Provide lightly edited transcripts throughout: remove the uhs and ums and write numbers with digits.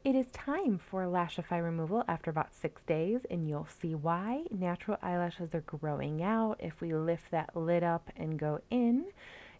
It is time for Lashify removal after about 6 days, and you'll see why. Natural eyelashes are growing out. If we lift that lid up and go in,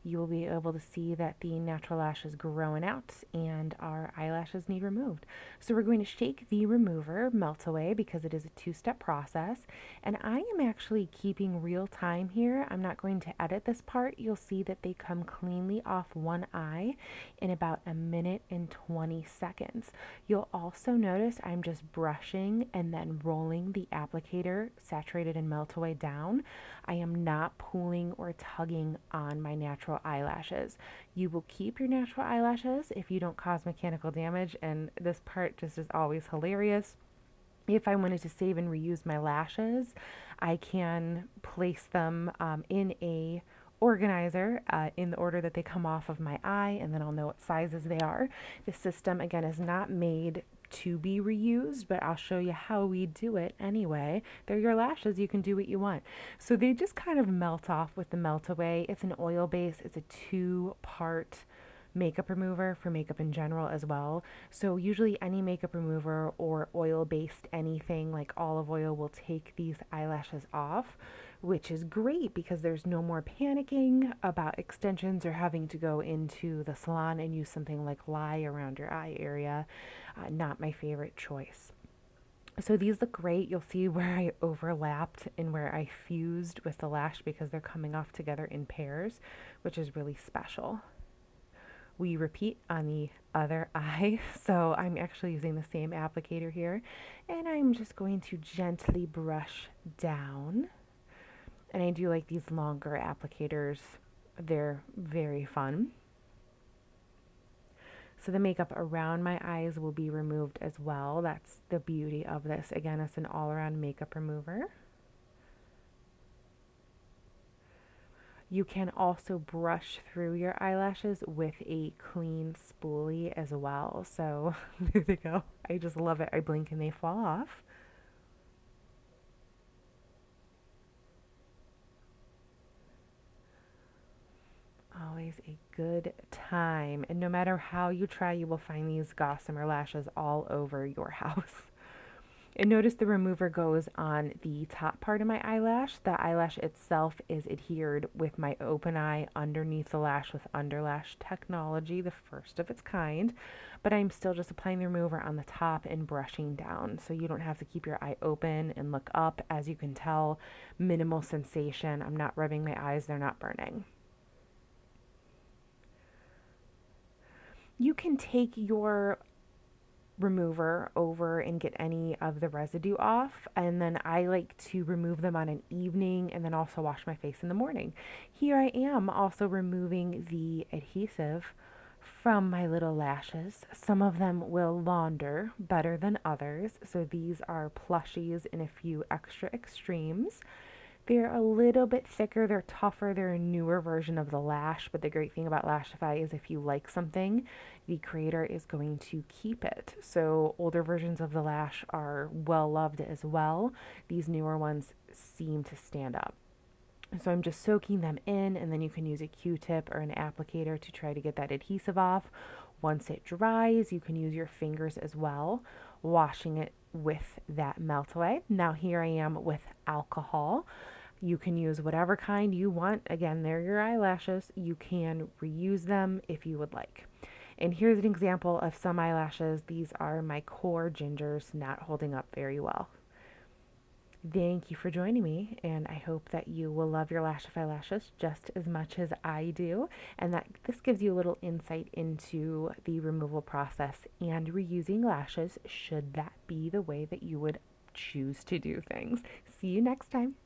you will be able to see that the natural lash is growing out and our eyelashes need removed. So we're going to shake the remover, melt away, because it is a two-step process. And I am actually keeping real time here. I'm not going to edit this part. You'll see that they come cleanly off one eye in about a minute and 20 seconds. You'll also notice I'm just brushing and then rolling the applicator, saturated and melt away, down. I am not pulling or tugging on my natural eyelashes. You will keep your natural eyelashes if you don't cause mechanical damage, and this part just is always hilarious. If I wanted to save and reuse my lashes, I can place them in a organizer in the order that they come off of my eye, and then I'll know what sizes they are. The system, again, is not made to be reused, but I'll show you how we do it anyway. They're your lashes, you can do what you want. So they just kind of melt off with the melt away. It's an oil base, it's a two-part makeup remover for makeup in general as well. So usually any makeup remover or oil-based anything like olive oil will take these eyelashes off, which is great because there's no more panicking about extensions or having to go into the salon and use something like lye around your eye area. Not my favorite choice. So these look great. You'll see where I overlapped and where I fused with the lash because they're coming off together in pairs, which is really special. We repeat on the other eye, so I'm actually using the same applicator here, and I'm just going to gently brush down. And I do like these longer applicators, they're very fun. So the makeup around my eyes will be removed as well. That's the beauty of this. Again, it's an all-around makeup remover. You can also brush through your eyelashes with a clean spoolie as well. So there they go. I just love it. I blink and they fall off. Always a good time. And no matter how you try, you will find these gossamer lashes all over your house. And notice the remover goes on the top part of my eyelash. The eyelash itself is adhered with my open eye underneath the lash with underlash technology, the first of its kind. But I'm still just applying the remover on the top and brushing down. So you don't have to keep your eye open and look up. As you can tell, minimal sensation. I'm not rubbing my eyes, they're not burning. You can take your remover over and get any of the residue off, and then I like to remove them on an evening and then also wash my face in the morning. Here I am also removing the adhesive from my little lashes. Some of them will launder better than others, so these are Plushies and a few Extra Extremes. They're a little bit thicker, they're tougher, they're a newer version of the lash, but the great thing about Lashify is if you like something, the creator is going to keep it. So older versions of the lash are well loved as well. These newer ones seem to stand up. So I'm just soaking them in, and then you can use a Q-tip or an applicator to try to get that adhesive off. Once it dries, you can use your fingers as well, washing it with that melt away. Now here I am with alcohol. You can use whatever kind you want. Again, they're your eyelashes. You can reuse them if you would like. And here's an example of some eyelashes. These are my core gingers, not holding up very well. Thank you for joining me, and I hope that you will love your Lashify lashes just as much as I do, and that this gives you a little insight into the removal process and reusing lashes should that be the way that you would choose to do things. See you next time.